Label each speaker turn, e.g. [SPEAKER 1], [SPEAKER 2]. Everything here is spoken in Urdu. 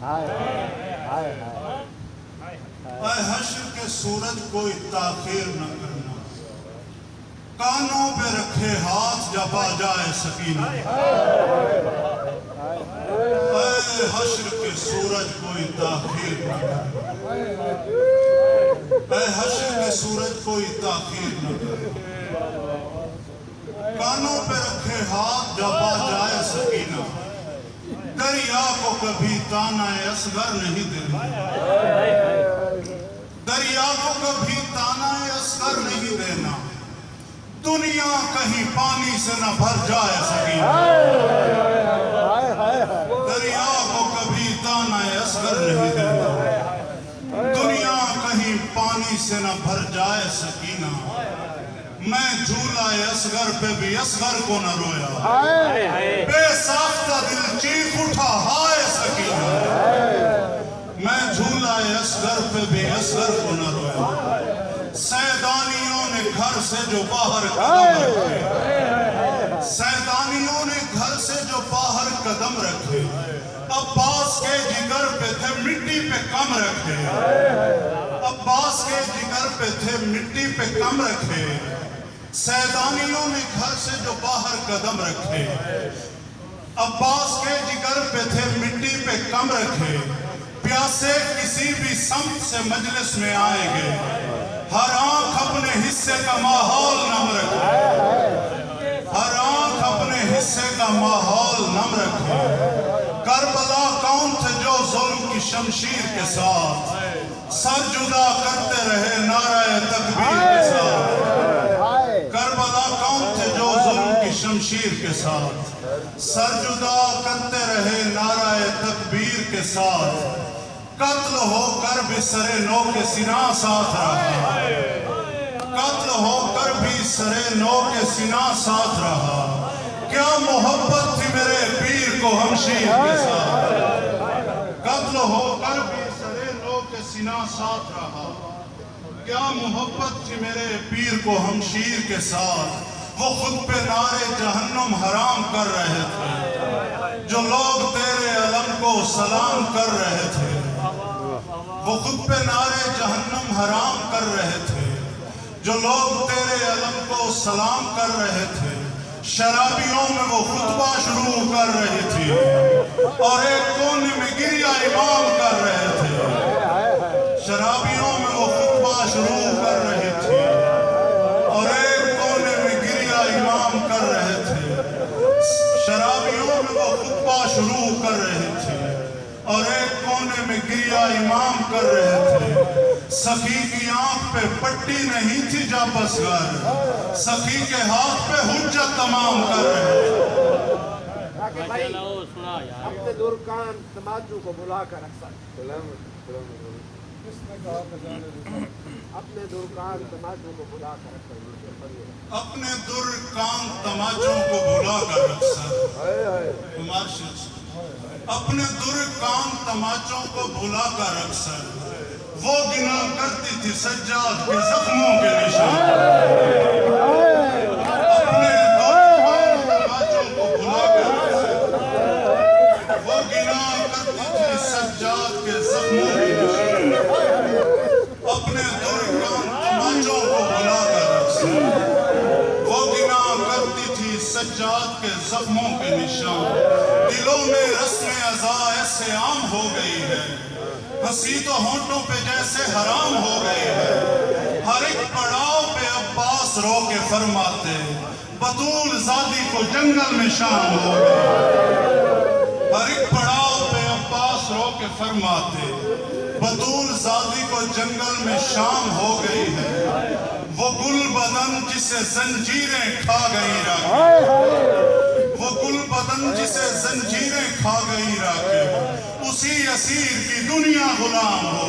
[SPEAKER 1] اے حشر کے سورج کوئی تاخیر نہ کرنا، کانوں پہ رکھے ہاتھ جب آ جائے سکینہ۔ اے حشر کے سورج کوئی تاخیر نہ کرنا، اے حشر کے سورج کوئی تاخیر نہ کرنا، کانوں پہ رکھے ہاتھ جب آ جائے سکینہ۔ دریا کو کبھی تانا اصغر نہیں دینا، دریا کو کبھی تانا اصغر نہیں دینا، دنیا کہیں پانی سے نہ بھر جائے سکینہ۔ دریا کو کبھی تانا اصغر نہیں دینا، دنیا کہیں پانی سے نہ بھر جائے سکینہ۔ میں جھولا اصغر پہ بھی اصغر کو نہ رویا، بے ساختہ دل چیخ اٹھا ہائے سکینہ۔ میں جھولا اصغر پہ بھی اصغر کو نہ رویا، سیدانیوں نے گھر سے جو باہر قدم رکھے، سیدانیوں نے گھر سے جو باہر قدم رکھے، عباس کے جگر پہ تھے مٹی پہ کم رکھے، عباس کے جگر پہ تھے مٹی پہ کم رکھے، سیدانیوں نے گھر سے جو باہر قدم رکھے، عباس کے جگر پہ تھے مٹی پہ کم رکھے۔ پیاسے کسی بھی سمت سے مجلس میں آئیں گے، ہر آنکھ اپنے حصے کا ماحول نم رکھے، ہر آنکھ اپنے حصے کا ماحول نم رکھے۔ کربلا کون تھے جو ظلم کی شمشیر کے ساتھ سر جدا کرتے رہے نعرہ تکبیر کے ساتھ؟ کربلا کون تھے جو ظلم کی شمشیر کے ساتھ سر جدا کرتے رہے نعرہ تکبیر کے ساتھ؟ قتل ہو کر بھی سر نو کے سینہ ساتھ رہا، قتل ہو کر بھی سر نو کے سینہ ساتھ رہا۔ کیا محبت تھی میرے پیر کو ہمشیر کے ساتھ، قتل ہو کر بھی سر نو کے سینہ ساتھ رہا۔ کیا محبت تھی میرے پیر کو ہمشیر کے ساتھ، وہ خود پہ نعرے جہنم حرام کر رہے تھے، جو لوگ تیرے علم کو سلام کر رہے تھے، وہ خود پہ نعرے جہنم حرام کر رہے تھے، جو لوگ تیرے علم کو سلام کر رہے تھے۔ شرابیوں میں وہ خطبہ شروع کر رہی تھی اور ایک کونے میں گریہ امام کر رہے تھے، شرابیوں میں وہ خطبہ شروع کر رہی تھی اور ایک کونے میں گریہ امام کر رہے تھے، شرابیوں میں وہ خطبہ شروع کر رہی تھی اور ایک کونے میں گریہ امام کر رہے تھے۔ سخی کی آنکھ پہ پٹی نہیں تھی جا بس گر، سخی کے ہاتھ پہ حجت تمام کر رہے تھے۔
[SPEAKER 2] اپنے دورکان تماچوں کو بلا کر اکثر، اپنے دورکان تماچوں کو بلا کر اکثر،
[SPEAKER 1] اپنے دورکان تماچوں کو بلا کر اکثر، اپنے دورکان تماچوں کو بلا کر اکثر، وہ گنا کرتی تھی سجاد کے زخموں کے نشان۔ اپنے دورکان تماچوں کو بلا کر اکثر، وہ گنا کرتی تھی سجاد کے زخموں کے نشان۔ اپنے دورکان تماچوں کو بلا کر اکثر، وہ گنا کرتی تھی سجاد کے زخموں کے نشان۔ دلوں میں رسم ازا ایسے عام ہو گئی ہے، ہنسی تو ہونٹوں پہ جیسے حرام ہو گئی ہے۔ ہر ایک پڑاؤ پہ عباس رو کے فرماتے، بطول زادی کو جنگل میں شام ہو گئی۔ ہر ایک پڑاؤ پہ عباس رو کے فرماتے، بطول زادی کو جنگل میں شام ہو گئی ہے۔ وہ گل بدن جسے زنجیریں کھا گئی راکے، وہ گل بدن جسے زنجیریں کھا گئی راکے، اسی اسیر کی دنیا غلام ہو۔